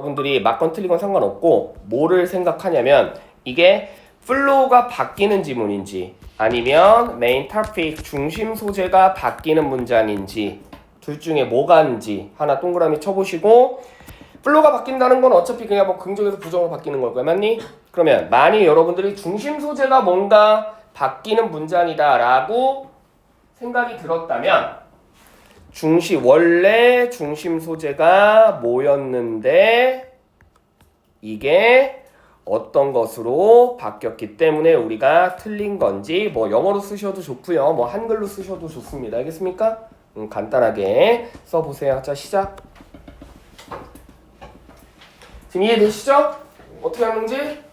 여러분들이 맞건 틀리건 상관없고 뭐를 생각하냐면 이게 플로우가 바뀌는 지문인지 아니면 메인 토픽 중심 소재가 바뀌는 문장인지 둘 중에 뭐가인지 하나 동그라미 쳐보시고 플로우가 바뀐다는 건 어차피 그냥 뭐 긍정에서 부정으로 바뀌는 걸 거야. 맞니? 그러면 만약 여러분들이 중심 소재가 뭔가 바뀌는 문장이다 라고 생각이 들었다면 원래 중심 소재가 뭐였는데 이게 어떤 것으로 바뀌었기 때문에 우리가 틀린 건지 뭐 영어로 쓰셔도 좋고요. 뭐 한글로 쓰셔도 좋습니다. 알겠습니까? 간단하게 써보세요. 자, 시작. 지금 이해되시죠? 어떻게 하는지?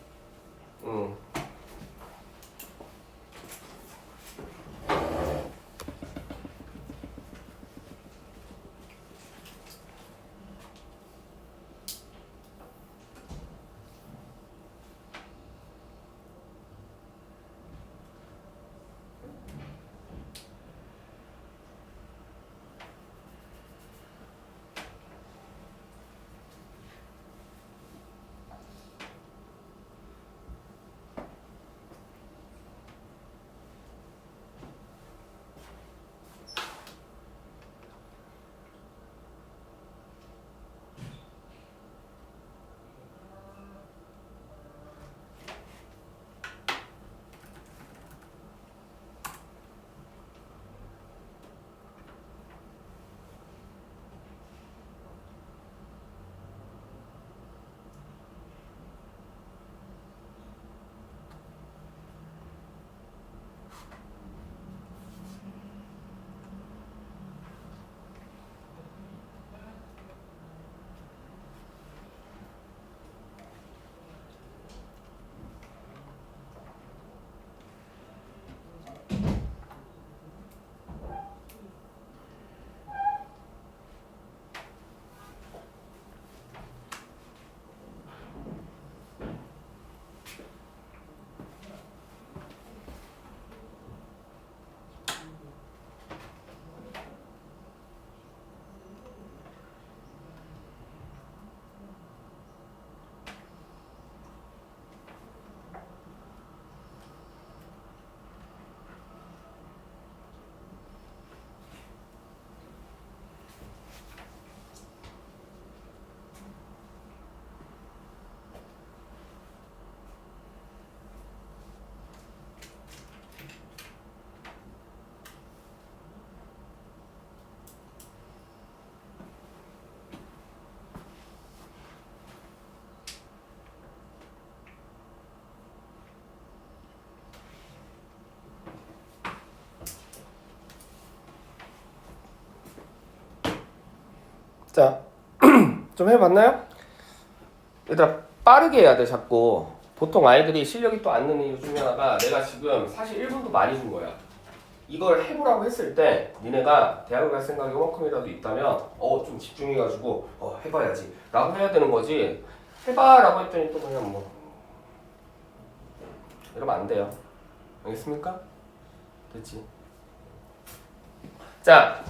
자, 좀 해봤나요? 얘들아 빠르게 해야 돼 자꾸. 보통 아이들이 실력이 또 안 느는 이유 중에 하나가 내가 지금 사실 1분도 많이 준 거야. 이걸 해보라고 했을 때 니네가 대학을 갈 생각이 요만큼이라도 있다면 좀 집중해가지고 해봐야지 라고 해야 되는 거지. 해봐 라고 했더니 또 그냥 뭐 이러면 안 돼요. 알겠습니까? 됐지? 자,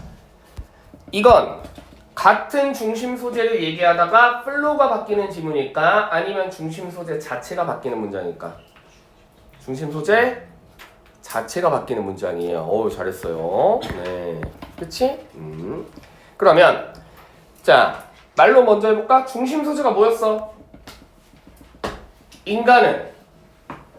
이건 같은 중심 소재를 얘기하다가 플로우가 바뀌는 지문일까? 아니면 중심 소재 자체가 바뀌는 문장일까? 중심 소재 자체가 바뀌는 문장이에요. 어우, 잘했어요. 네, 그치? 그러면 자, 말로 먼저 해볼까? 중심 소재가 뭐였어? 인간은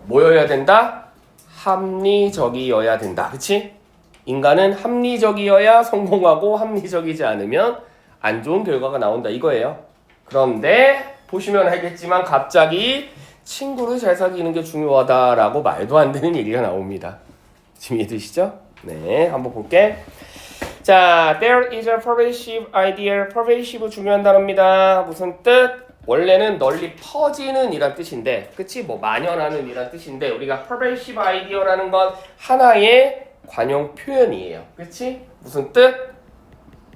뭐여야 된다? 합리적이어야 된다. 그치? 인간은 합리적이어야 성공하고 합리적이지 않으면 안 좋은 결과가 나온다 이거예요. 그런데 보시면 알겠지만 갑자기 친구를 잘 사귀는 게 중요하다라고 말도 안 되는 얘기가 나옵니다. 지금 이해되시죠? 네, 한번 볼게. 자, there is a pervasive idea. pervasive 중요한 단어입니다. 무슨 뜻? 원래는 널리 퍼지는 이란 뜻인데, 그치? 뭐 만연하는 이란 뜻인데 우리가 pervasive idea라는 건 하나의 관용 표현이에요. 그치? 무슨 뜻?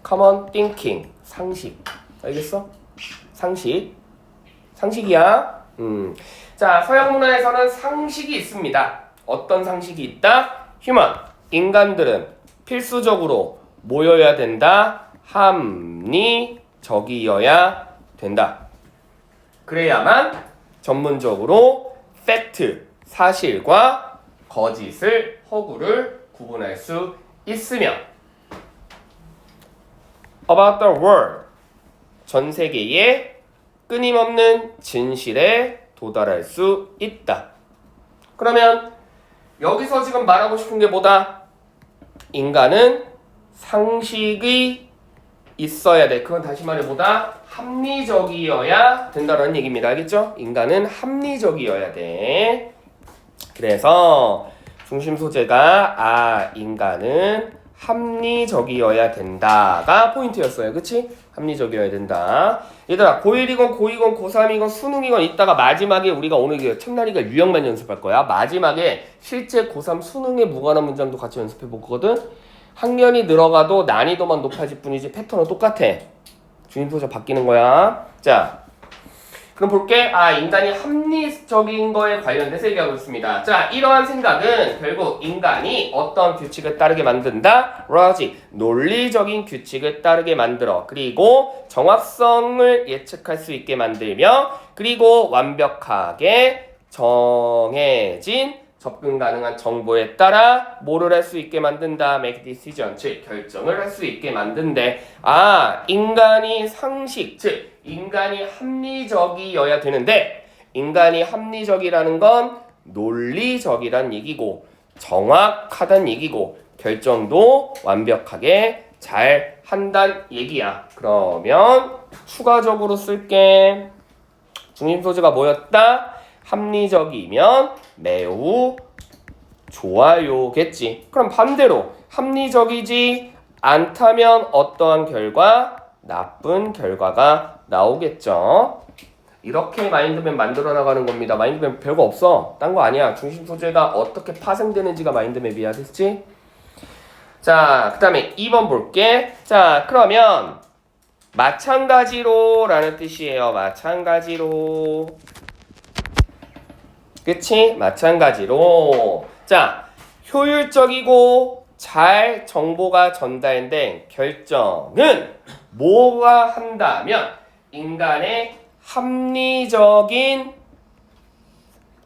common thinking, 상식. 알겠어? 상식이야. 자, 서양 문화에서는 상식이 있습니다. 어떤 상식이 있다? human, 인간들은 필수적으로 뭐여야 된다? 합리적이어야 된다. 그래야만 전문적으로 팩트, 사실과 거짓을, 허구를 구분할 수 있으며 about the world, 전 세계의 끊임없는 진실에 도달할 수 있다. 그러면 여기서 지금 말하고 싶은 게 뭐다? 인간은 상식이 있어야 돼. 그건 다시 말해 뭐다? 합리적이어야 된다는 얘기입니다. 알겠죠? 인간은 합리적이어야 돼. 그래서 중심 소재가 인간은 합리적이어야 된다가 포인트였어요. 그치? 합리적이어야 된다. 얘들아 고1이건 고2건 고3이건 수능이건 이따가 마지막에 우리가 오늘 첫날이가 유형만 연습할 거야. 마지막에 실제 고3 수능에 무관한 문장도 같이 연습해 볼 거거든. 학년이 늘어가도 난이도만 높아질 뿐이지 패턴은 똑같아. 중심 소재 바뀌는 거야. 자, 그럼 볼게. 인간이 합리적인 거에 관련돼서 얘기하고 있습니다. 자, 이러한 생각은 결국 인간이 어떤 규칙을 따르게 만든다? 로직, 논리적인 규칙을 따르게 만들어. 그리고 정확성을 예측할 수 있게 만들며 그리고 완벽하게 정해진 접근 가능한 정보에 따라 뭐를 할 수 있게 만든다? make decision, 즉 결정을 할 수 있게 만든대. 인간이 상식, 즉 인간이 합리적이어야 되는데 인간이 합리적이라는 건 논리적이란 얘기고 정확하단 얘기고 결정도 완벽하게 잘 한단 얘기야. 그러면 추가적으로 쓸게. 중심 소재가 뭐였다? 합리적이면 매우 좋아요겠지. 그럼 반대로 합리적이지 않다면 어떠한 결과? 나쁜 결과가 나오겠죠. 이렇게 마인드맵 만들어 나가는 겁니다. 마인드맵 별거 없어. 딴 거 아니야. 중심 소재가 어떻게 파생되는지가 마인드맵이야. 됐지? 자, 그 다음에 2번 볼게. 자, 그러면 마찬가지로 라는 뜻이에요. 마찬가지로. 그치? 마찬가지로. 자, 효율적이고 잘 정보가 전달된 결정은 뭐가 한다면 인간의 합리적인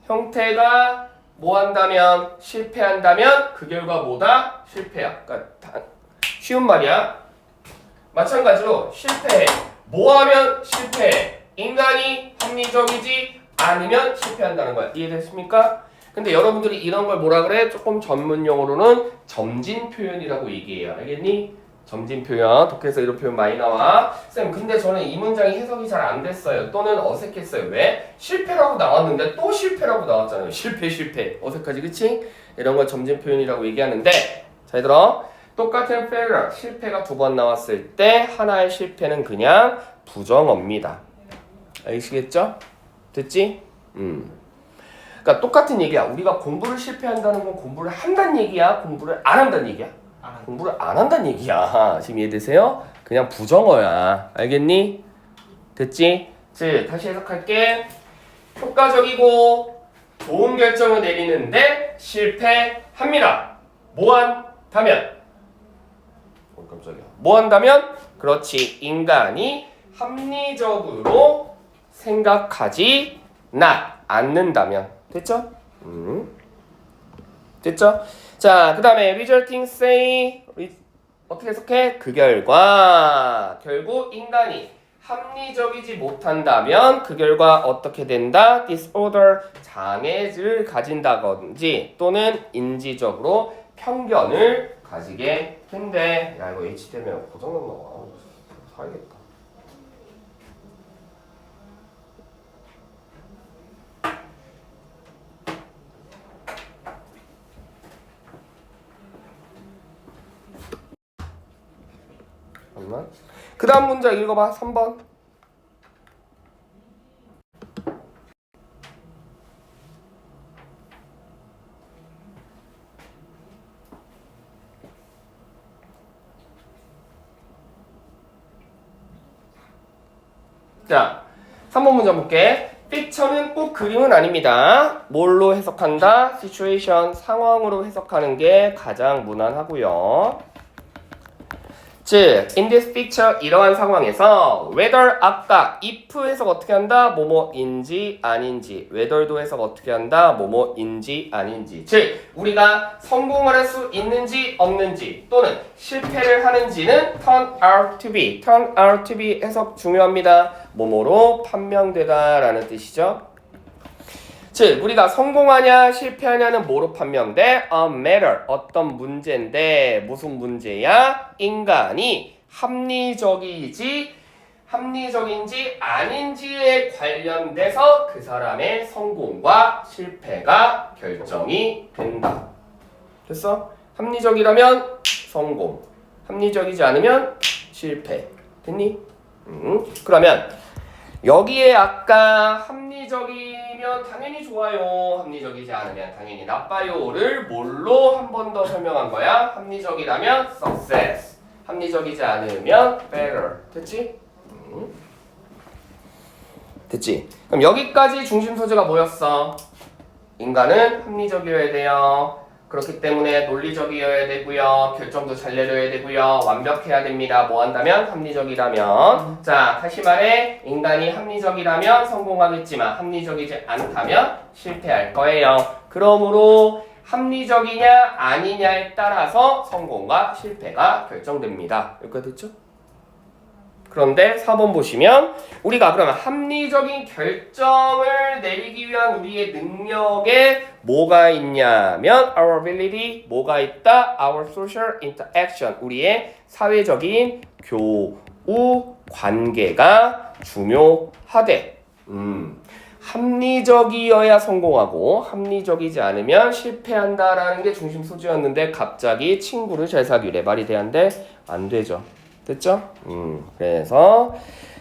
형태가 뭐 한다면 실패한다면 그 결과 뭐다? 실패야. 그러니까 쉬운 말이야. 마찬가지로 실패해. 뭐 하면 실패해? 인간이 합리적이지 않으면 실패한다는 거야. 이해됐습니까? 근데 여러분들이 이런 걸 뭐라 그래? 조금 전문 용어로는 점진 표현이라고 얘기해요. 알겠니? 점진 표현. 독해에서 이런 표현 많이 나와. 쌤, 근데 저는 이 문장이 해석이 잘 안 됐어요. 또는 어색했어요. 왜? 실패라고 나왔는데 또 실패라고 나왔잖아요. 실패. 어색하지, 그치? 이런 걸 점진 표현이라고 얘기하는데 잘 들어. 똑같은 failure, 실패가 2번 나왔을 때 하나의 실패는 그냥 부정어입니다. 아시겠죠? 됐지? 그러니까 똑같은 얘기야. 우리가 공부를 실패한다는 건 공부를 한다는 얘기야? 공부를 안 한다는 얘기야? 공부를 안 한다는 얘기야. 지금 이해되세요? 그냥 부정어야. 알겠니? 됐지? 즉, 다시 해석할게. 효과적이고 좋은 결정을 내리는데 실패합니다. 뭐 한다면? 깜짝이야. 뭐 한다면? 그렇지. 인간이 합리적으로 생각하지 않는다면. 됐죠? 됐죠? 자, 그 다음에 resulting say 어떻게 해석해? 그 결과 결국 인간이 합리적이지 못한다면 그 결과 어떻게 된다? disorder, 장애를 가진다든지 또는 인지적으로 편견을 가지게 된대. 야, 이거 H 때문에 고장났나 봐. 사야겠다. 잠깐만. 그 다음 문장 읽어봐. 3번. 자, 3번 문장 볼게. 픽처는 꼭 그림은 아닙니다. 뭘로 해석한다? situation, 상황으로 해석하는 게 가장 무난하고요. 즉, in this picture 이러한 상황에서 whether 아까 if 해석 어떻게 한다? 뭐뭐인지 아닌지. whether도 해석 어떻게 한다? 뭐뭐인지 아닌지. 즉, 우리가 성공을 할 수 있는지 없는지 또는 실패를 하는지는 turn out to be. turn out to be 해석 중요합니다. 뭐뭐로 판명되다 라는 뜻이죠. 즉, 우리가 성공하냐 실패하냐는 뭐로 판명돼? A matter, 어떤 문제인데 무슨 문제야? 인간이 합리적인지 아닌지에 관련돼서 그 사람의 성공과 실패가 결정이 된다. 됐어? 합리적이라면 성공, 합리적이지 않으면 실패. 됐니? 그러면 여기에 아까 합리적이면 당연히 좋아요, 합리적이지 않으면 당연히 나빠요를 뭘로 한 번 더 설명한 거야? 합리적이라면 success, 합리적이지 않으면 failure. 됐지? 됐지? 그럼 여기까지 중심 소재가 뭐였어? 인간은 합리적이어야 돼요. 그렇기 때문에 논리적이어야 되고요. 결정도 잘 내려야 되고요. 완벽해야 됩니다. 뭐 한다면? 합리적이라면. 자, 다시 말해. 인간이 합리적이라면 성공하겠지만 합리적이지 않다면 실패할 거예요. 그러므로 합리적이냐 아니냐에 따라서 성공과 실패가 결정됩니다. 여기까지 됐죠? 그런데 4번 보시면 우리가 그러면 합리적인 결정을 내리기 위한 우리의 능력에 뭐가 있냐면 our ability, 뭐가 있다? our social interaction, 우리의 사회적인 교우 관계가 중요하대. 합리적이어야 성공하고 합리적이지 않으면 실패한다라는 게 중심 소재였는데 갑자기 친구를 잘 사귀래. 말이 돼안돼? 안 되죠. 됐죠? 그래서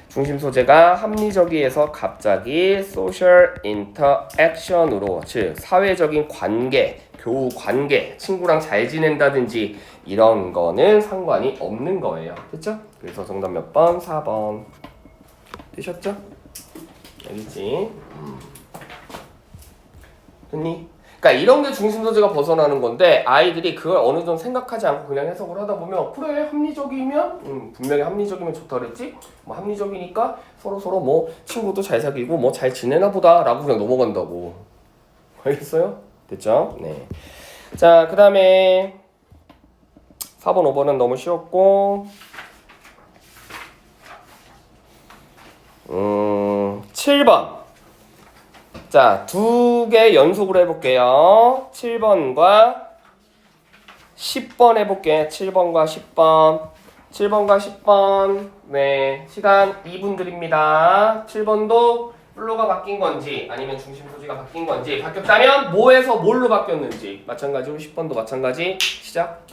중심 소재가 합리적이에서 갑자기 social interaction으로, 즉 사회적인 관계, 교우 관계, 친구랑 잘 지낸다든지 이런 거는 상관이 없는 거예요. 됐죠? 그래서 정답 몇 번? 4번. 되셨죠? 알겠지? 됐니? 그러니까 이런 게 중심 소재가 벗어나는 건데 아이들이 그걸 어느 정도 생각하지 않고 그냥 해석을 하다 보면 그래 합리적이면 분명히 합리적이면 좋다 그랬지? 뭐 합리적이니까 서로 뭐 친구도 잘 사귀고 뭐 잘 지내나 보다 라고 그냥 넘어간다고. 알겠어요? 됐죠? 네. 자, 그 다음에 4번 5번은 너무 쉬웠고 7번. 자, 두 개 연속으로 해볼게요. 7번과 10번 해볼게. 7번과 10번. 7번과 10번. 네, 시간 2분 드립니다. 7번도 플로가 바뀐 건지 아니면 중심 소재가 바뀐 건지, 바뀌었다면 뭐에서 뭘로 바뀌었는지 마찬가지로 10번도 마찬가지. 시작.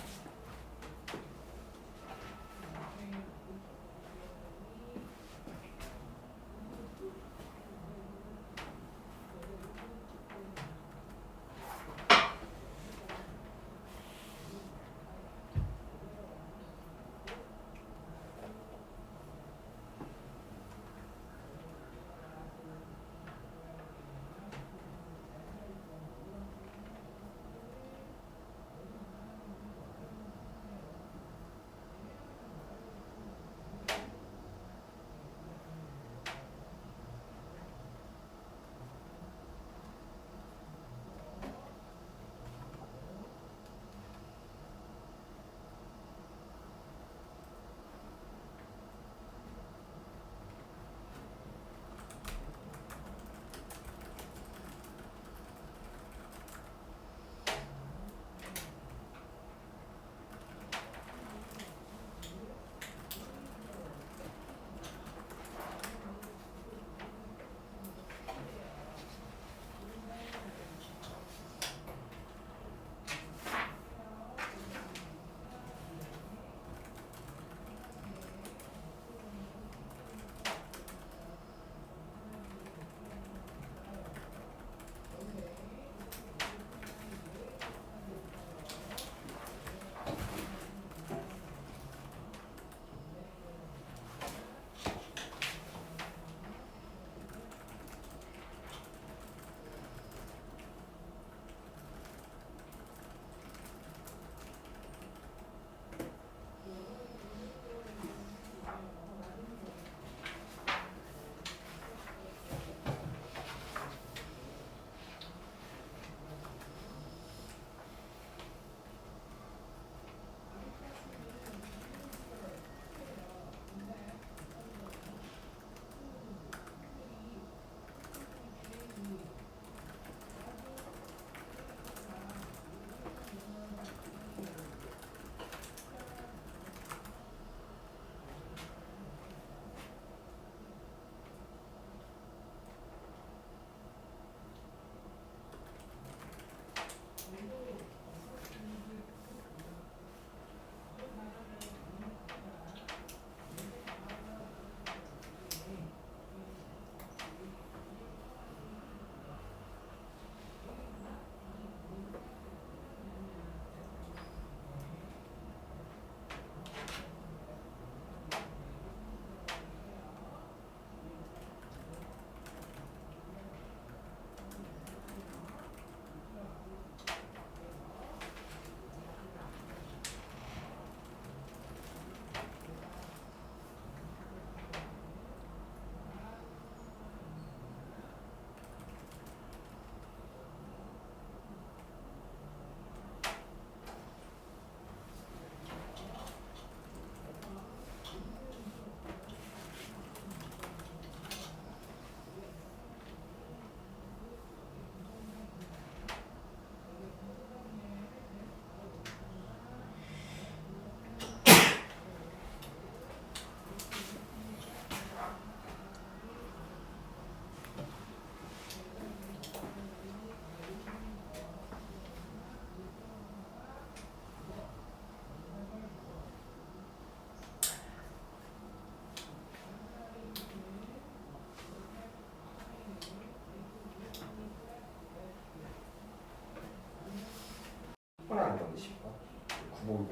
뭐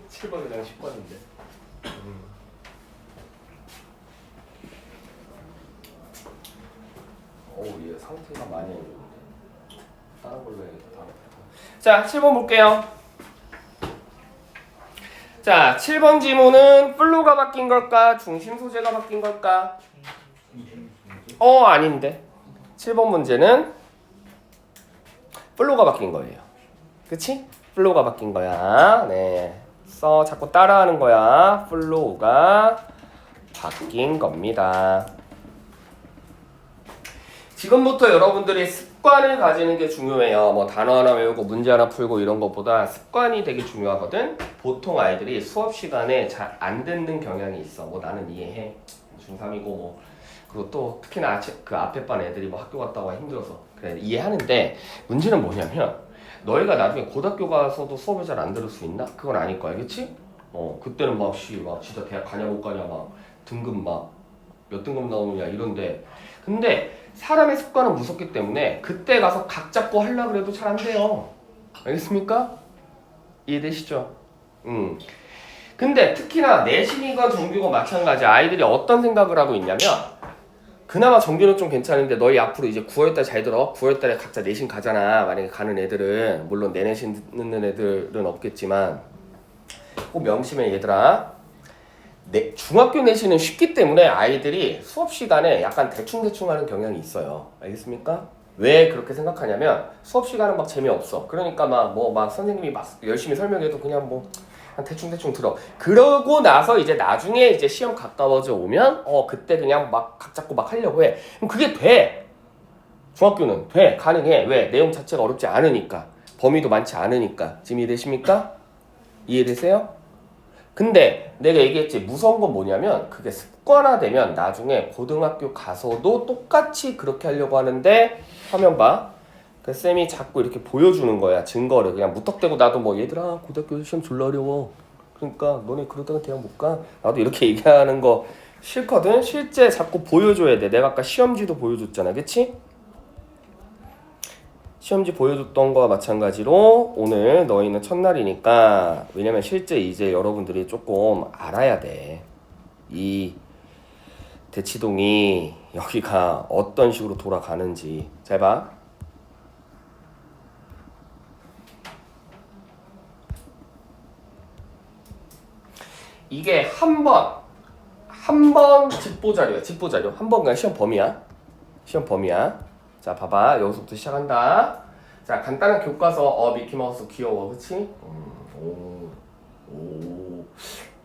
7번이랑 10번인데. 어우, 얘 상태가 많이 안 좋은데. 다른 걸로 해야겠다. 자, 7번 볼게요. 자, 7번 지문은 플로가 바뀐 걸까? 중심 소재가 바뀐 걸까? 아닌데. 7번 문제는 플로가 바뀐 거예요. 그치? 플로우가 바뀐 거야. 네. 자꾸 따라하는 거야. 플로우가 바뀐 겁니다. 지금부터 여러분들이 습관을 가지는 게 중요해요. 뭐 단어 하나 외우고 문제 하나 풀고 이런 것보다 습관이 되게 중요하거든. 보통 아이들이 수업 시간에 잘 안 듣는 경향이 있어. 뭐 나는 이해해. 중3이고 뭐. 그리고 또 특히나 그 앞에 반 애들이 뭐 학교 갔다 와 힘들어서 그래 이해하는데 문제는 뭐냐면 너희가 나중에 고등학교 가서도 수업을 잘 안 들을 수 있나? 그건 아닐 거야, 그치? 그때는 막 진짜 대학 가냐 못 가냐 막 등급 막 몇 등급 나오느냐 이런데 근데 사람의 습관은 무섭기 때문에 그때 가서 각 잡고 하려고 해도 잘 안 돼요. 알겠습니까? 이해되시죠? 근데 특히나 내신이건 정규건 마찬가지 아이들이 어떤 생각을 하고 있냐면 그나마 정규는 좀 괜찮은데 너희 앞으로 이제 9월달 잘 들어. 9월달에 각자 내신 가잖아. 만약에 가는 애들은 물론 내 내신 듣는 애들은 없겠지만 꼭 명심해 얘들아. 중학교 내신은 쉽기 때문에 아이들이 수업 시간에 약간 대충대충 하는 경향이 있어요. 알겠습니까? 왜 그렇게 생각하냐면 수업 시간은 막 재미없어. 그러니까 막 선생님이 막 열심히 설명해도 그냥 뭐 대충 들어. 그러고 나서 이제 나중에 이제 시험 가까워져 오면 그때 그냥 막 각 잡고 막 하려고 해. 그럼 그게 돼. 중학교는 돼. 가능해. 왜? 내용 자체가 어렵지 않으니까. 범위도 많지 않으니까. 지금 이해되십니까? 이해되세요? 근데 내가 얘기했지 무서운 건 뭐냐면 그게 습관화되면 나중에 고등학교 가서도 똑같이 그렇게 하려고 하는데 화면 봐. 그 쌤이 자꾸 이렇게 보여주는 거야. 증거를. 그냥 무턱대고 나도 뭐 얘들아 고등학교 시험 졸라 어려워. 그러니까 너네 그러다가 대학 못 가. 나도 이렇게 얘기하는 거 싫거든. 실제 자꾸 보여줘야 돼. 내가 아까 시험지도 보여줬잖아. 그치? 시험지 보여줬던 거와 마찬가지로 오늘 너희는 첫날이니까 왜냐면 실제 이제 여러분들이 조금 알아야 돼. 이 대치동이 여기가 어떤 식으로 돌아가는지. 잘 봐. 이게 한 번 집보자료야. 집보자료. 한 번 그냥 시험 범위야. 시험 범위야. 자, 봐봐. 여기서부터 시작한다. 자, 간단한 교과서. 미키마우스 귀여워. 그치?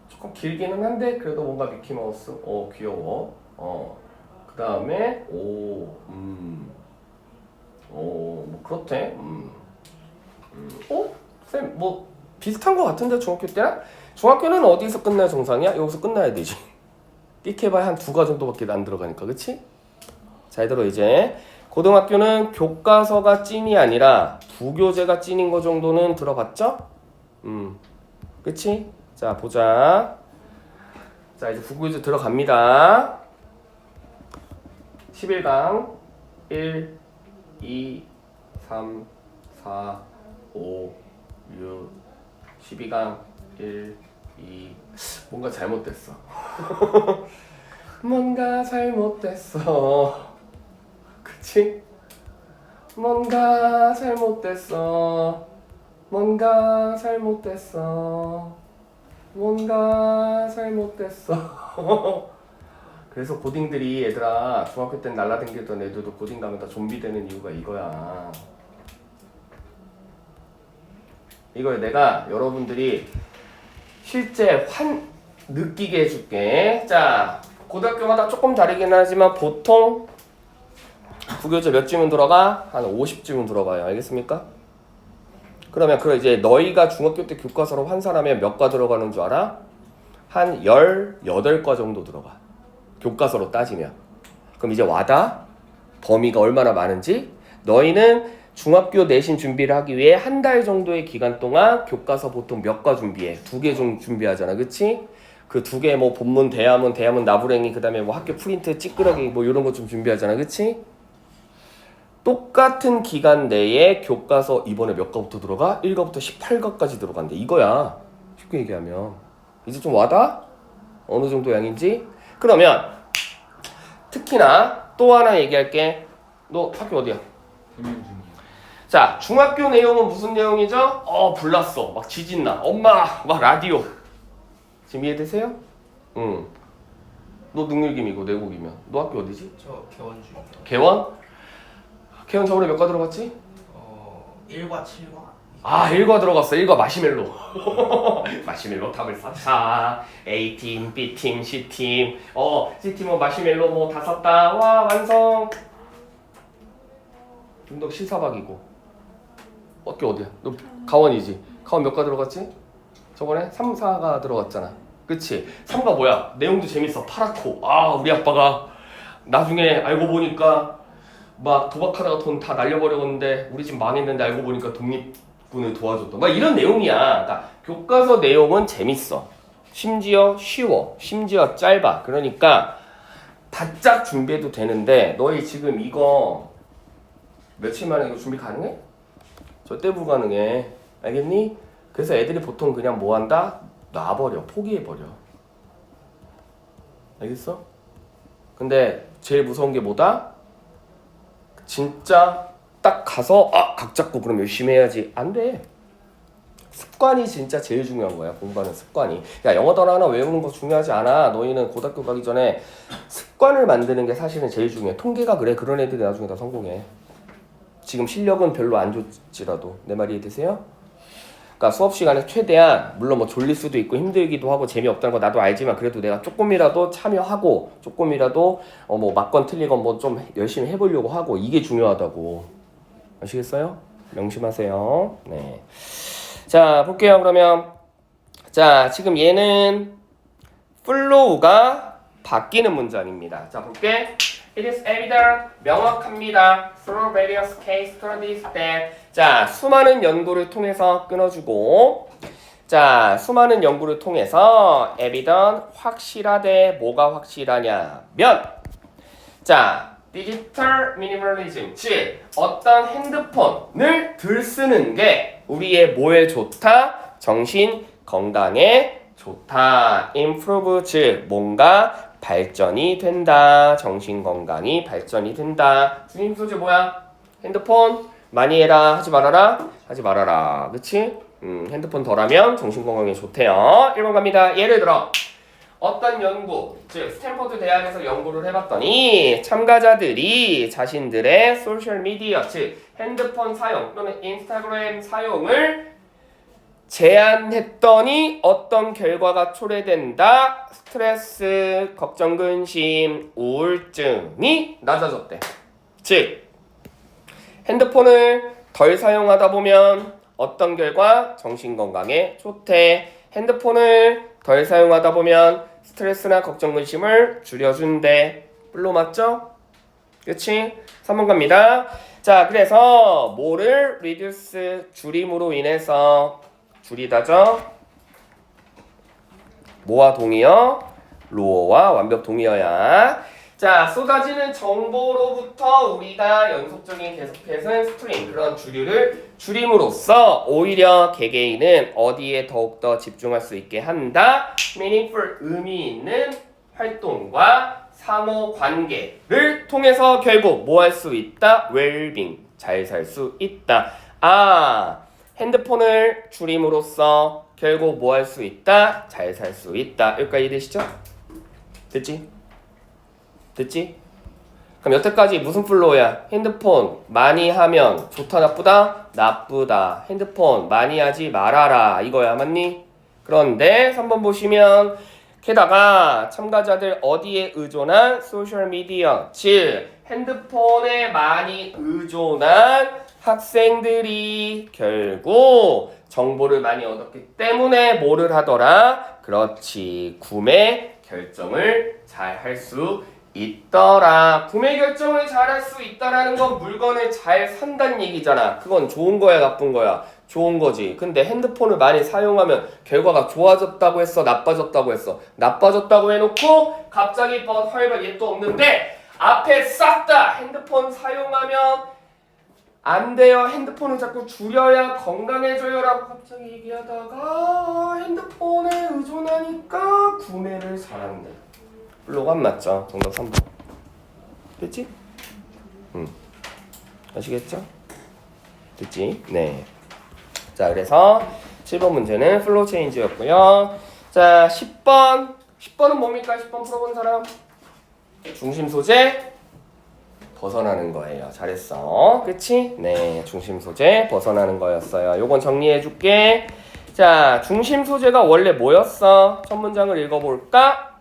조금 길기는 한데 그래도 뭔가 미키마우스. 귀여워. 그 다음에 뭐 그렇대. 쌤, 뭐 비슷한 거 같은데 중학교 때랑? 중학교는 어디서 끝나야 정상이야? 여기서 끝나야 되지. 띡해봐야 한 2가 정도밖에 안 들어가니까. 그치? 잘 들어 이제. 고등학교는 교과서가 찐이 아니라 부교재가 찐인 거 정도는 들어봤죠? 그치? 자, 보자. 자, 이제 부교재 들어갑니다. 11강 1, 2, 3, 4, 5, 6 12강 1, 2 뭔가 잘못됐어. 뭔가 잘못됐어. 그치? 뭔가 잘못됐어. 뭔가 잘못됐어. 뭔가 잘못됐어. 그래서 고딩들이 얘들아 중학교 때 날라다니던 애들도 고딩 가면 다 좀비 되는 이유가 이거야. 이걸 내가 여러분들이 실제 느끼게 해줄게. 자, 고등학교마다 조금 다르긴 하지만 보통 부교재 몇 지문 들어가? 한 50지문 들어가요. 알겠습니까? 그러면 이제 너희가 중학교 때 교과서로 환산하면 몇 과 들어가는 줄 알아? 한 18과 정도 들어가. 교과서로 따지면. 그럼 이제 와다? 범위가 얼마나 많은지? 너희는 중학교 내신 준비를 하기 위해 한 달 정도의 기간 동안 교과서 보통 몇 과 준비해? 2개 좀 준비하잖아. 그치? 그 2개 뭐 본문, 대화문 나부랭이 그 다음에 뭐 학교 프린트, 찌끄러기 뭐 이런 거 좀 준비하잖아. 그치? 똑같은 기간 내에 교과서 이번에 몇 과부터 들어가? 1과부터 18과까지 들어간대. 이거야. 쉽게 얘기하면. 이제 좀 와닿아? 어느 정도 양인지? 그러면 특히나 또 하나 얘기할게. 너 학교 어디야? 금연 중이요. 자, 중학교 내용은 무슨 내용이죠? 불났어. 막 지진나. 엄마, 막 라디오. 지금 이해되세요? 응. 너 능률김이고 내국이면. 너 학교 어디지? 저 개원 중이요. 개원? 개원 저번에 몇 과 들어갔지? 1과 7과. 아, 1과 들어갔어. 1과 마시멜로. 마시멜로 탑을 쌓자. A팀, B팀, C팀. C팀은 마시멜로 뭐 다 쌌다. 와, 완성. 너 실사박이고. 학교 어디야? 너 가원이지? 가원 몇 과 들어갔지? 저번에 3, 4가 들어갔잖아. 그치? 3가 뭐야? 내용도 재밌어. 파라코. 우리 아빠가 나중에 알고 보니까 막 도박하다가 돈 다 날려버렸는데 우리 집 망했는데 알고 보니까 독립군을 도와줬던 막 이런 내용이야. 그러니까 교과서 내용은 재밌어. 심지어 쉬워. 심지어 짧아. 그러니까 바짝 준비해도 되는데 너희 지금 이거 며칠 만에 이거 준비 가능해? 절대 불가능해. 알겠니? 그래서 애들이 보통 그냥 뭐 한다? 놔버려. 포기해버려. 알겠어? 근데 제일 무서운 게 뭐다? 진짜 딱 가서 각 잡고 그럼 열심히 해야지. 안 돼. 습관이 진짜 제일 중요한 거야. 공부하는 습관이. 야, 영어 단어 하나 외우는 거 중요하지 않아. 너희는 고등학교 가기 전에 습관을 만드는 게 사실은 제일 중요해. 통계가 그래. 그런 애들이 나중에 다 성공해. 지금 실력은 별로 안 좋지라도. 내 말이 이해되세요? 그러니까 수업 시간에 최대한 물론 뭐 졸릴 수도 있고 힘들기도 하고 재미없다는 거 나도 알지만 그래도 내가 조금이라도 참여하고 조금이라도 뭐 맞건 틀리건 뭐 좀 열심히 해보려고 하고 이게 중요하다고. 아시겠어요? 명심하세요. 네. 자, 볼게요. 그러면 자, 지금 얘는 플로우가 바뀌는 문장입니다. 자, 볼게. It is evident, 명확합니다. Through various case studies that 자, 수많은 연구를 통해서 끊어주고 자, 수많은 연구를 통해서 evident, 확실하되 뭐가 확실하냐면 자, 디지털 미니멀리즘 즉 어떤 핸드폰을 들 쓰는 게 우리의 뭐에 좋다? 정신 건강에 좋다. improve 즉 뭔가 발전이 된다. 정신 건강이 발전이 된다. 주님 소재 뭐야? 핸드폰 많이 해라. 하지 말아라. 하지 말아라. 그치? 핸드폰 덜하면 정신 건강에 좋대요. 1번 갑니다. 예를 들어 어떤 연구, 즉 스탠퍼드 대학에서 연구를 해봤더니 참가자들이 자신들의 소셜미디어, 즉 핸드폰 사용 또는 인스타그램 사용을 제한했더니 어떤 결과가 초래된다? 스트레스, 걱정, 근심, 우울증이 낮아졌대. 즉 핸드폰을 덜 사용하다 보면 어떤 결과? 정신건강에 좋대. 핸드폰을 덜 사용하다 보면 스트레스나 걱정, 근심을 줄여준대. 물로 맞죠? 그치? 3번 갑니다. 자, 그래서 뭐를 reduce 줄임으로 인해서 줄이다죠? 뭐와 동의어? 로어와 완벽 동의어야. 자, 쏟아지는 정보로부터 우리가 연속적인 계속해서 스트림 그런 주류를 줄임으로써 오히려 개개인은 어디에 더욱더 집중할 수 있게 한다. meaningful 의미 있는 활동과 상호 관계를 통해서 결국 뭐 할 수 있다? well-being 잘 살 수 있다. 핸드폰을 줄임으로써 결국 뭐 할 수 있다? 잘 살 수 있다. 여기까지 이해되시죠? 됐지? 됐지? 그럼 여태까지 무슨 플로우야? 핸드폰 많이 하면 좋다 나쁘다? 나쁘다. 핸드폰 많이 하지 말아라. 이거야. 맞니? 그런데 3번 보시면 게다가 참가자들 어디에 의존한? 소셜미디어 즉 핸드폰에 많이 의존한 학생들이 결국 정보를 많이 얻었기 때문에 뭐를 하더라? 그렇지. 구매 결정을 잘 할 수 있더라. 구매 결정을 잘 할 수 있다라는 건 물건을 잘 산다는 얘기잖아. 그건 좋은 거야, 나쁜 거야? 좋은 거지. 근데 핸드폰을 많이 사용하면 결과가 좋아졌다고 했어, 나빠졌다고 했어? 나빠졌다고 해놓고 갑자기 헐벌 얘 또 없는데 앞에 싹 다 핸드폰 사용하면 안 돼요. 핸드폰을 자꾸 줄여야 건강해져요라고 갑자기 얘기하다가 핸드폰에 의존하니까 구매를 잘한대. 블로그 안 맞죠? 정답 3번. 됐지? 아시겠죠? 됐지? 네. 자, 그래서 7번 문제는 플로우 체인지였고요. 자, 10번. 10번은 뭡니까? 10번 풀어본 사람? 중심 소재 벗어나는 거예요. 잘했어. 그치? 네. 중심 소재 벗어나는 거였어요. 요건 정리해 줄게. 자, 중심 소재가 원래 뭐였어? 첫 문장을 읽어볼까?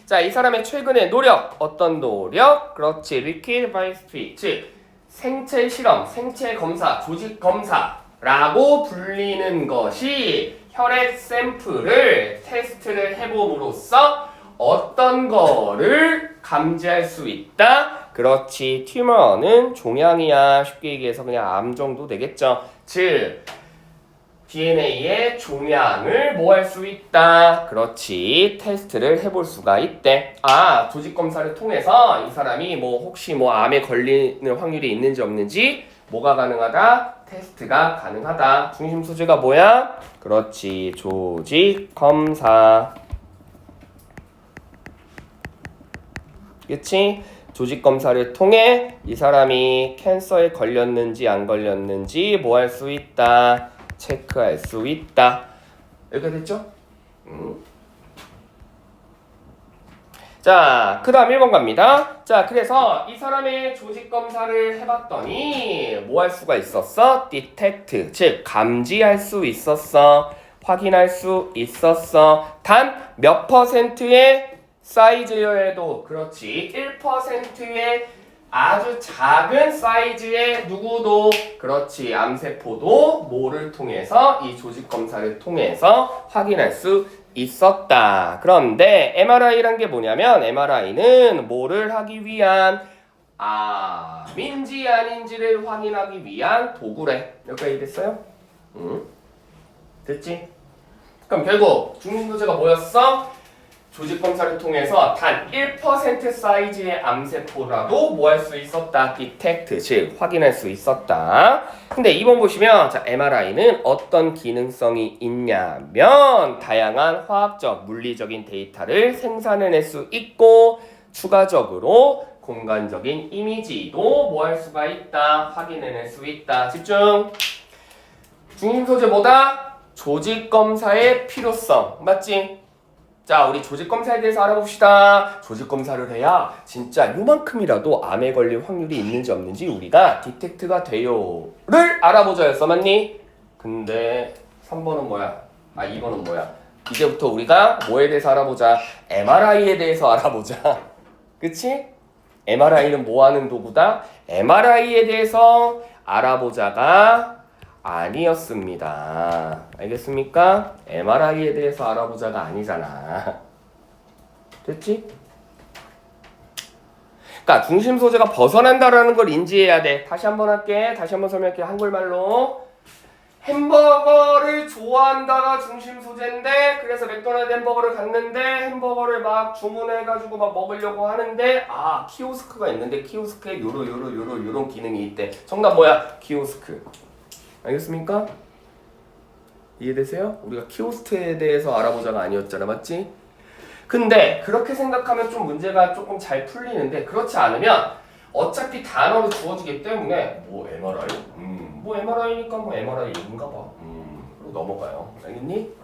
자, 이 사람의 최근의 노력. 어떤 노력? 그렇지. liquid biopsy. 즉, 생체 실험, 생체 검사, 조직 검사라고 불리는 것이 혈액 샘플을 테스트를 해봄으로써 어떤 거를 감지할 수 있다? 그렇지. 튜머는 종양이야. 쉽게 얘기해서 그냥 암 정도 되겠죠. 즉 DNA의 종양을 뭐 할 수 있다? 그렇지. 테스트를 해볼 수가 있대. 아, 조직 검사를 통해서 이 사람이 뭐 혹시 뭐 암에 걸리는 확률이 있는지 없는지 뭐가 가능하다? 테스트가 가능하다. 중심 소재가 뭐야? 그렇지. 조직 검사. 그치? 조직 검사를 통해 이 사람이 캔서에 걸렸는지 안 걸렸는지 뭐 할 수 있다? 체크할 수 있다. 여기가 됐죠? 자, 그 다음 1번 갑니다. 자, 그래서 이 사람의 조직 검사를 해봤더니 뭐 할 수가 있었어? detect, 즉 감지할 수 있었어. 확인할 수 있었어. 단 몇 퍼센트의 사이즈여도 그렇지. 1%의 아주 작은 사이즈의 누구도 그렇지. 암세포도 뭐를 통해서 이 조직 검사를 통해서 확인할 수 있었다. 그런데 MRI란 게 뭐냐면 MRI는 뭐를 하기 위한 암인지 아닌지를 확인하기 위한 도구래. 여기까지 됐어요? 됐지? 그럼 결국 중심 소재가 뭐였어? 조직 검사를 통해서 단 1% 사이즈의 암세포라도 뭐 할 수 있었다? detect, 즉 확인할 수 있었다. 근데 2번 보시면 자, MRI는 어떤 기능성이 있냐면 다양한 화학적, 물리적인 데이터를 생산해낼 수 있고 추가적으로 공간적인 이미지도 뭐 할 수가 있다? 확인해낼 수 있다. 집중! 중심 소재 뭐다? 조직 검사의 필요성. 맞지? 자, 우리 조직 검사에 대해서 알아봅시다. 조직 검사를 해야 진짜 요만큼이라도 암에 걸릴 확률이 있는지 없는지 우리가 디텍트가 돼요를 알아보자였어. 맞니? 근데 3번은 뭐야? 2번은 뭐야? 이제부터 우리가 뭐에 대해서 알아보자? MRI에 대해서 알아보자. 그치? MRI는 뭐 하는 도구다? MRI에 대해서 알아보자가 아니었습니다. 알겠습니까? MRI에 대해서 알아보자가 아니잖아. 됐지? 그러니까 중심 소재가 벗어난다라는 걸 인지해야 돼. 다시 한번 할게. 다시 한번 설명할게. 한글말로. 햄버거를 좋아한다가 중심 소재인데 그래서 맥도날드 햄버거를 갔는데 햄버거를 막 주문해가지고 막 먹으려고 하는데 키오스크가 있는데 키오스크에 요런 기능이 있대. 정답 뭐야? 키오스크. 알겠습니까? 이해되세요? 우리가 키오스크에 대해서 알아보자가 아니었잖아. 맞지? 근데 그렇게 생각하면 좀 문제가 조금 잘 풀리는데 그렇지 않으면 어차피 단어로 주어지기 때문에 뭐 MRI? 뭐 MRI니까 뭐 MRI인가 봐. 그리고 넘어가요. 알겠니?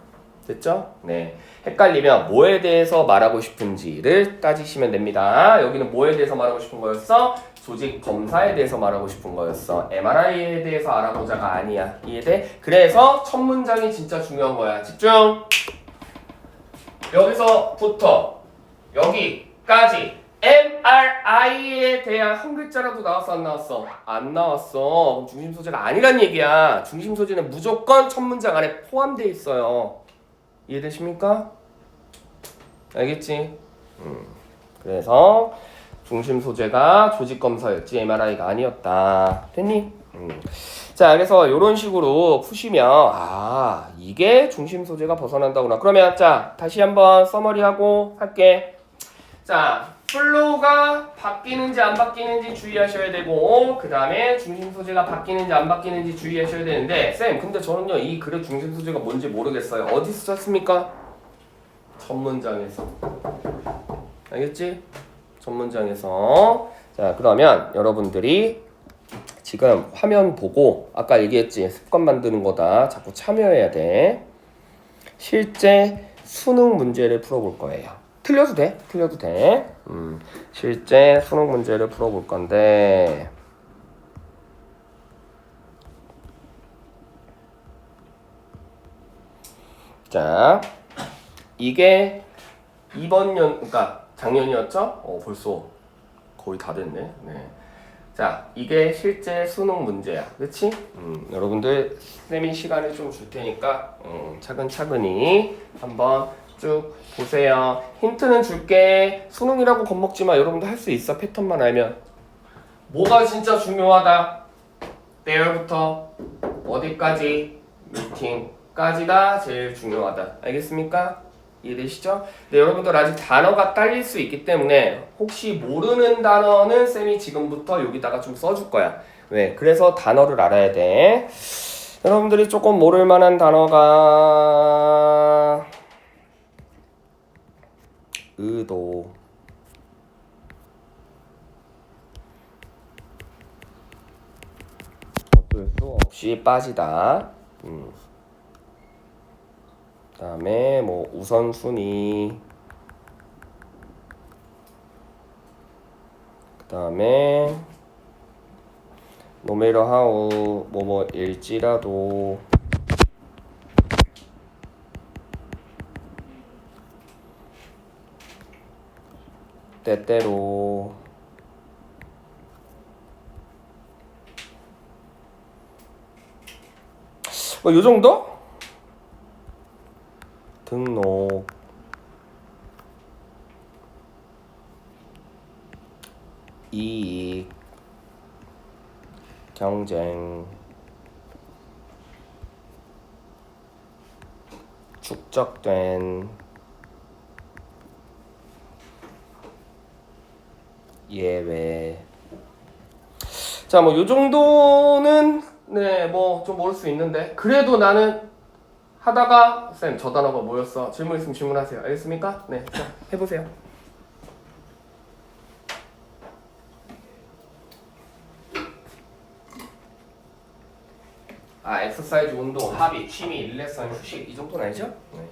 됐죠? 네. 헷갈리면 뭐에 대해서 말하고 싶은지를 따지시면 됩니다. 여기는 뭐에 대해서 말하고 싶은 거였어? 조직 검사에 대해서 말하고 싶은 거였어. MRI에 대해서 알아보자가 아니야. 이해돼? 그래서 첫 문장이 진짜 중요한 거야. 집중! 여기서부터 여기까지 MRI에 대한 한 글자라도 나왔어 안 나왔어? 안 나왔어. 중심 소재가 아니란 얘기야. 중심 소재는 무조건 첫 문장 안에 포함되어 있어요. 이해되십니까? 알겠지? 그래서 중심 소재가 조직 검사였지 MRI가 아니었다. 됐니? 자, 그래서 이런 식으로 푸시면 이게 중심 소재가 벗어난다구나. 그러면 자, 다시 한번 서머리하고 할게. 자, 플로우가 바뀌는지 안 바뀌는지 주의하셔야 되고 그 다음에 중심 소재가 바뀌는지 안 바뀌는지 주의하셔야 되는데 쌤 근데 저는요 이 글의 중심 소재가 뭔지 모르겠어요. 어디서 썼습니까? 첫 문장에서. 알겠지? 첫 문장에서. 자 그러면 여러분들이 지금 화면 보고 아까 얘기했지 습관 만드는 거다. 자꾸 참여해야 돼. 실제 수능 문제를 풀어볼 거예요. 틀려도 돼. 틀려도 돼. 실제 수능 문제를 풀어볼 건데 자 이게 이번 년 그러니까 작년이었죠? 벌써 거의 다 됐네. 네. 자 이게 실제 수능 문제야. 그치? 여러분들 쌤이 시간을 좀 줄 테니까 차근차근히 한번 쭉 보세요. 힌트는 줄게. 수능이라고 겁먹지 마. 여러분들 할 수 있어. 패턴만 알면. 뭐가 진짜 중요하다. 때부터 어디까지 미팅까지가 제일 중요하다. 알겠습니까? 이해되시죠? 네, 여러분들 아직 단어가 딸릴 수 있기 때문에 혹시 모르는 단어는 쌤이 지금부터 여기다가 좀 써줄 거야. 왜? 그래서 단어를 알아야 돼. 여러분들이 조금 모를 만한 단어가 의도 어쩔 수 없이 빠지다. 그다음에 뭐 우선순위, 그다음에 no matter how 뭐뭐일지라도 때때로 요 정도? 등록 이익 경쟁 축적된 예외. 자, 뭐 요 정도는 네, 뭐 좀 모를 수 있는데 그래도 나는 하다가 쌤 저 단어가 뭐였어? 질문 있으면 질문하세요. 알겠습니까? 네, 자 해보세요. 아, 엑서사이즈, 운동, 합의, 취미, 일레선, 휴식 이 정도는 아니죠? 네.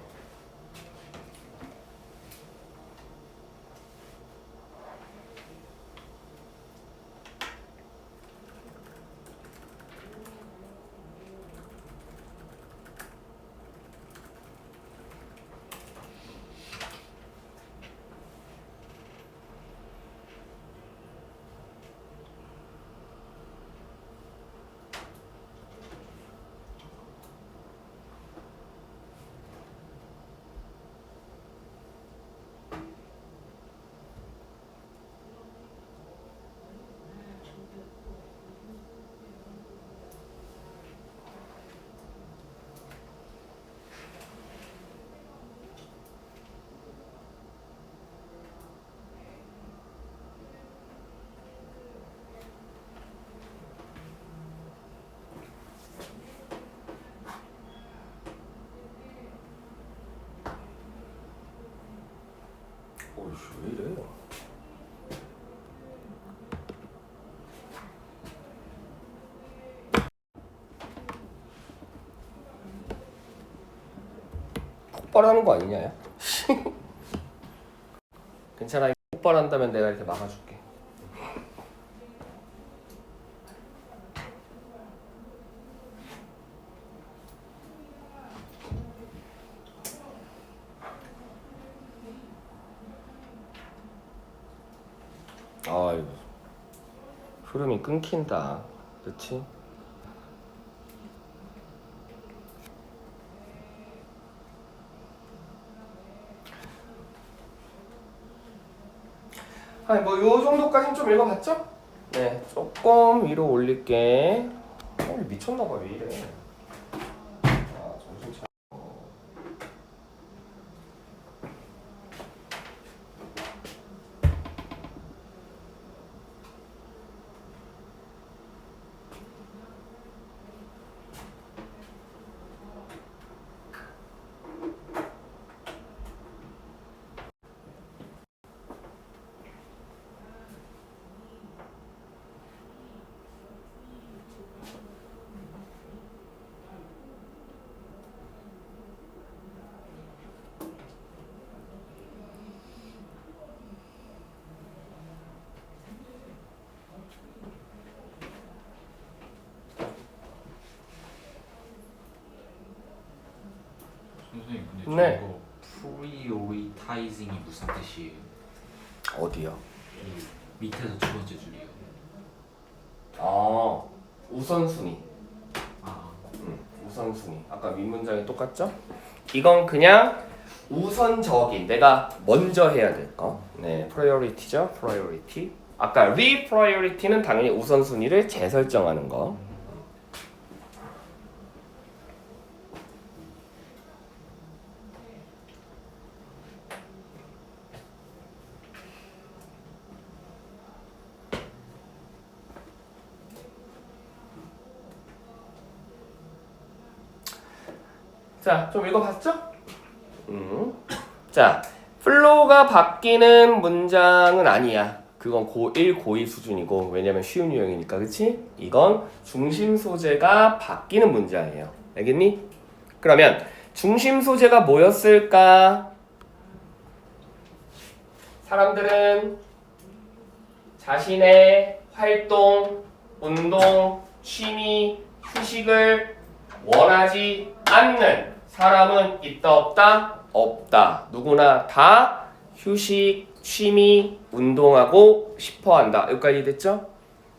오이씨 왜 이래? 폭발하는 거 아니냐? 괜찮아. 폭발한다면 내가 이렇게 막아줄게. 아이고 흐름이 끊긴다. 그렇지? 아니 뭐 요 정도까지는 좀 읽어봤죠? 네, 조금 위로 올릴게. 미쳤나봐 왜 이래? 아 정신 차려. 저 네. 이거 프리오리타이징이 무슨 뜻이에요? 어디요? 이 밑에서 두 번째 줄이요. 우선순위. 아, 우선순위. 아까 윗문장이 똑같죠? 이건 그냥 우선적인 내가 먼저 해야 될 거. 네, priority죠. priority. 아까 repriority는 당연히 우선순위를 재설정하는 거. 자, 좀 읽어봤죠? 자, 플로우가 바뀌는 문장은 아니야. 그건 고1, 고2 수준이고 왜냐면 쉬운 유형이니까, 그치? 이건 중심 소재가 바뀌는 문장이에요. 알겠니? 그러면 중심 소재가 뭐였을까? 사람들은 자신의 활동, 운동, 취미, 휴식을 원하지 않는 사람은 있다 없다? 없다. 누구나 다 휴식, 취미, 운동하고 싶어한다. 여기까지 됐죠?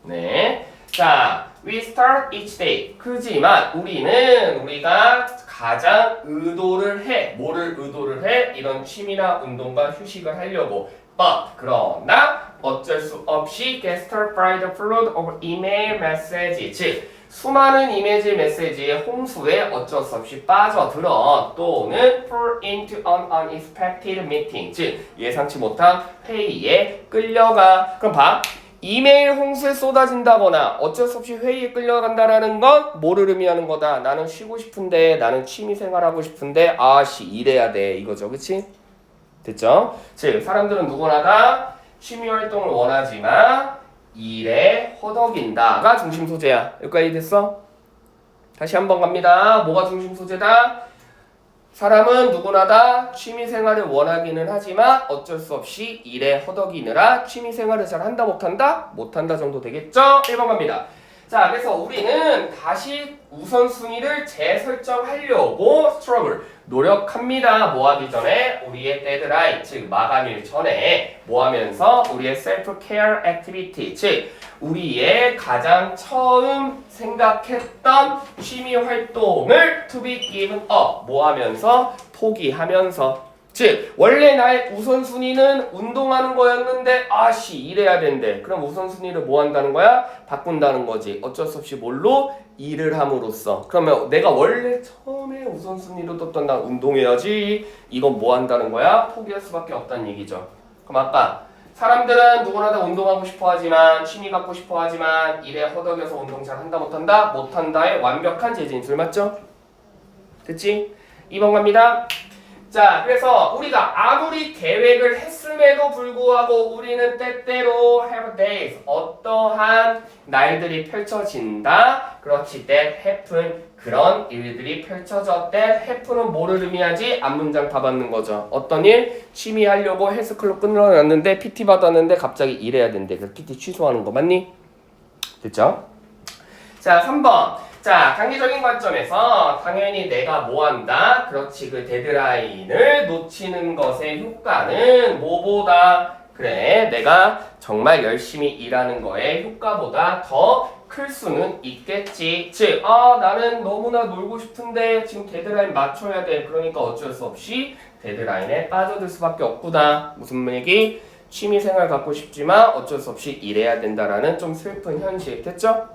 네. 자, we start each day. 그지만 우리가 가장 의도를 해. 뭐를 의도를 해? 이런 취미나 운동과 휴식을 하려고. But 그러나 어쩔 수 없이 get started by the flood of email message. 즉 수많은 이메일 메시지의 홍수에 어쩔 수 없이 빠져들어 또는 fall into an unexpected meeting. 즉 예상치 못한 회의에 끌려가. 그럼 봐. 이메일 홍수에 쏟아진다거나 어쩔 수 없이 회의에 끌려간다라는 건 뭐를 의미하는 거다. 나는 쉬고 싶은데, 나는 취미생활하고 싶은데 일해야 돼 이거죠. 그치? 됐죠? 즉 사람들은 누구나 다 취미활동을 원하지만 일에 허덕인다가 중심 소재야. 여기까지 됐어? 다시 한번 갑니다. 뭐가 중심 소재다? 사람은 누구나 다 취미생활을 원하기는 하지만 어쩔 수 없이 일에 허덕이느라 취미생활을 잘 한다 못한다? 못한다 정도 되겠죠? 1번 갑니다. 자, 그래서 우리는 다시 우선순위를 재설정하려고 스트러글 노력합니다. 뭐 하기 전에? 우리의 데드라인, 즉 마감일 전에 뭐 하면서? 우리의 셀프 케어 액티비티, 즉 우리의 가장 처음 생각했던 취미 활동을 to be given up 뭐 하면서? 포기하면서. 즉 원래 나의 우선순위는 운동하는 거였는데 일해야 된대. 그럼 우선순위를 뭐 한다는 거야? 바꾼다는 거지. 어쩔 수 없이 뭘로? 일을 함으로써. 그러면 내가 원래 처음에 우선순위로 뒀던 난 운동해야지. 이건 뭐 한다는 거야? 포기할 수밖에 없다는 얘기죠. 그럼 아까 사람들은 누구나 다 운동하고 싶어 하지만 취미 갖고 싶어 하지만 일에 허덕여서 운동 잘 한다 못한다? 못한다의 완벽한 재진술 맞죠? 됐지? 2번 갑니다. 자, 그래서 우리가 아무리 계획을 했음에도 불구하고 우리는 때때로 have days 어떠한 날들이 펼쳐진다. 그렇지, that happen 그런 일들이 펼쳐져. that happen은 뭐를 의미하지? 앞문장 다 받는 거죠. 어떤 일? 취미 하려고 헬스클럽 끊어놨는데 PT 받았는데 갑자기 일해야 된대. 그래서 PT 취소하는 거 맞니? 됐죠? 자, 3번. 자, 단기적인 관점에서 당연히 내가 뭐 한다? 그렇지, 그 데드라인을 놓치는 것의 효과는 뭐보다? 그래, 내가 정말 열심히 일하는 거의 효과보다 더 클 수는 있겠지. 즉, 나는 너무나 놀고 싶은데 지금 데드라인 맞춰야 돼. 그러니까 어쩔 수 없이 데드라인에 빠져들 수밖에 없구나. 무슨 얘기? 취미생활 갖고 싶지만 어쩔 수 없이 일해야 된다라는 좀 슬픈 현실. 됐죠?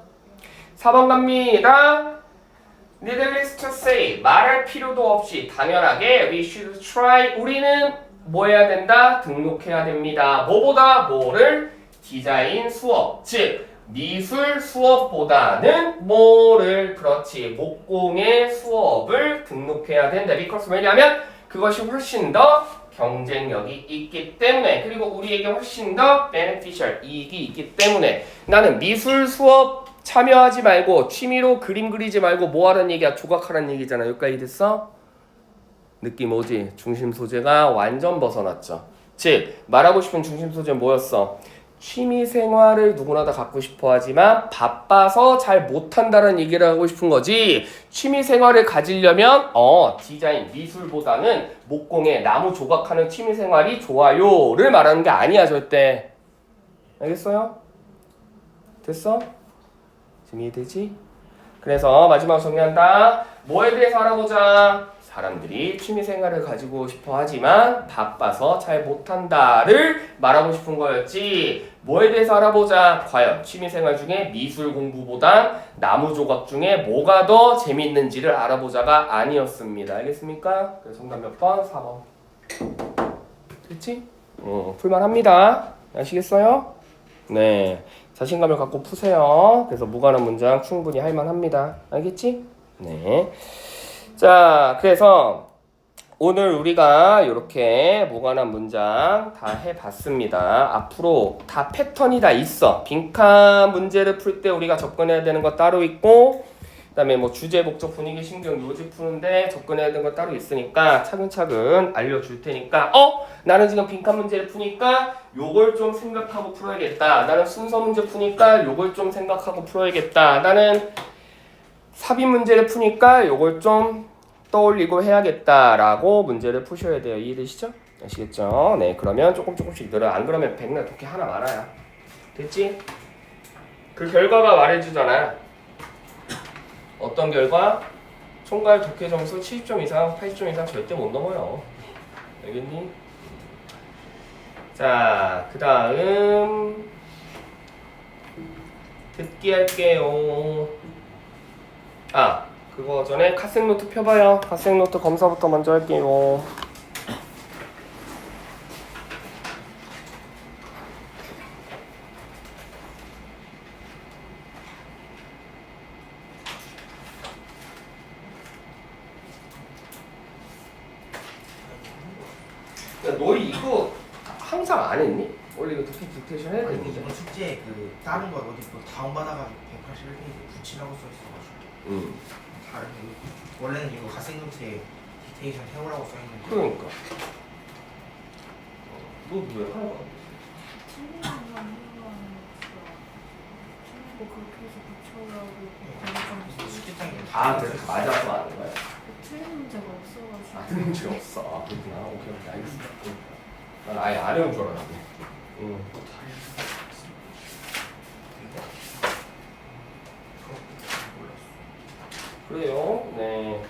4번 갑니다. Needless to say 말할 필요도 없이 당연하게 we should try 우리는 뭐 해야 된다? 등록해야 됩니다. 뭐보다? 뭐를? 디자인 수업 즉 미술 수업보다는 뭐를? 그렇지 목공의 수업을 등록해야 된다. because 왜냐하면 그것이 훨씬 더 경쟁력이 있기 때문에 그리고 우리에게 훨씬 더 beneficial 이익이 있기 때문에 나는 미술 수업 참여하지 말고 취미로 그림 그리지 말고 뭐 하라는 얘기야? 조각하라는 얘기잖아. 여기까지 됐어? 느낌 오지? 중심 소재가 완전 벗어났죠. 즉 말하고 싶은 중심 소재는 뭐였어? 취미 생활을 누구나 다 갖고 싶어 하지만 바빠서 잘 못한다는 얘기를 하고 싶은 거지. 취미 생활을 가지려면 디자인, 미술보다는 목공에 나무 조각하는 취미 생활이 좋아요를 말하는 게 아니야 절대. 알겠어요? 됐어? 지금 이해되지? 그래서 마지막으로 정리한다. 뭐에 대해서 알아보자. 사람들이 취미생활을 가지고 싶어 하지만 바빠서 잘 못한다를 말하고 싶은 거였지. 뭐에 대해서 알아보자. 과연 취미생활 중에 미술 공부보단 나무 조각 중에 뭐가 더 재밌는지를 알아보자가 아니었습니다. 알겠습니까? 그래서 정답 몇 번? 4번. 됐지? 풀만합니다. 아시겠어요? 네. 자신감을 갖고 푸세요. 그래서 무관한 문장 충분히 할 만합니다. 알겠지? 네. 자, 그래서 오늘 우리가 이렇게 무관한 문장 다 해봤습니다. 앞으로 다 패턴이 다 있어. 빈칸 문제를 풀 때 우리가 접근해야 되는 거 따로 있고, 그 다음에 뭐 주제, 목적, 분위기, 신경, 요지 푸는데 접근해야 되는 거 따로 있으니까 차근차근 알려줄 테니까 나는 지금 빈칸 문제를 푸니까 요걸 좀 생각하고 풀어야겠다. 나는 순서 문제 푸니까 요걸 좀 생각하고 풀어야겠다. 나는 삽입 문제를 푸니까 요걸 좀 떠올리고 해야겠다라고 문제를 푸셔야 돼요. 이해되시죠? 아시겠죠? 네, 그러면 조금씩 늘어요. 안 그러면 백날 독해 하나 말아요. 됐지? 그 결과가 말해주잖아. 어떤 결과? 총괄 독해 점수 70점 이상, 80점 이상 절대 못 넘어요. 알겠니? 자, 그 다음 듣기 할게요. 그거 전에 카색노트 펴봐요. 카색노트 검사부터 먼저 할게요. 야, 너희 이거 항상 안 했니? 원래 이거 디텍션 해야 아니 되는데. 이번 숙제 그 다른 거 어디 뭐 다운받아가지고 181페이지 붙이라고 써있어가지고 다른 원래는 이거 가생노트에 디테이션 해오라고 써있는데 그러니까. 너 왜 하는 거야? 틀린 것만 해보라는 거 그렇게 해서 붙여오라고 숙제장에 그래 맞아서 하는 거야? 틀린 문제가 없어가지고 틀린 문제 없어. 그렇구나. 오케이 알겠어. 난 아예 안 해온 줄 알았네. 그래요. 네.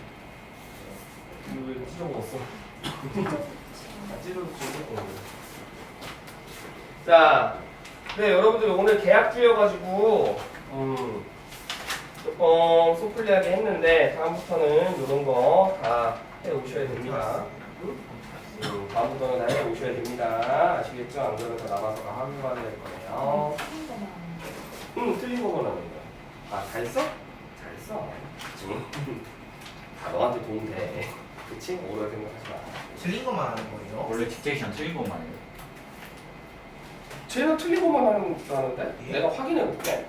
이거 왜 찢어 먹었어? 찢어졌지. 자, 네 여러분들 오늘 계약주여가지고 조금 소플리하게 했는데 다음부터는 이런 거 다 해오셔야 됩니다. 다음부터는 다 해오셔야 됩니다. 아시겠죠? 안 그러면 더 남아서 학교가 될 거예요. 틀린 거만 하는 거야. 잘 써? 잘 써. 다 너한테 도움 돼. 그치? 오래 생각하지 마. 틀린 것만 하는 거예요? 원래 디텍션 틀린 것만 해요. 쟤는 틀린 것만 하는 줄 아는데? 예? 내가 확인해 볼게.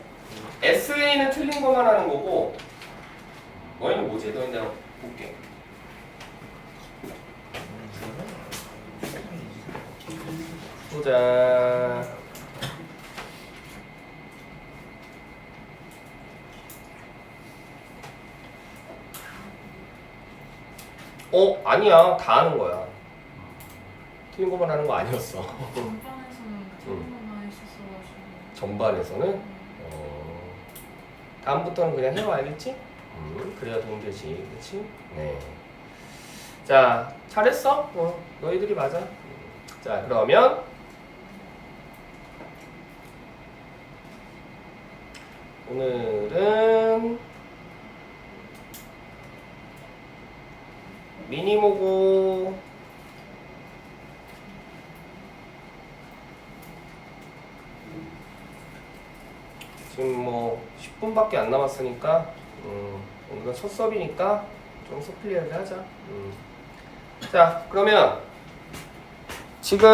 SA는 틀린 것만 하는 거고 너희는 뭐지? 너희는 내가 볼게. 보자. 아니야. 다 하는 거야. 틀린 것만 하는 거 아니었어. 전반에서는 틀린 것만 했었어가지고 전반에서는 다음부터는 그냥 해봐. 알겠지? 그래야 도움되지. 그치? 네. 자, 잘했어? 너희들이 맞아. 자, 그러면 오늘은 미니모고 지금 뭐 10분밖에 안 남았으니까 오늘은 첫 수업이니까 좀 소플리하게 하자. 자, 그러면 지금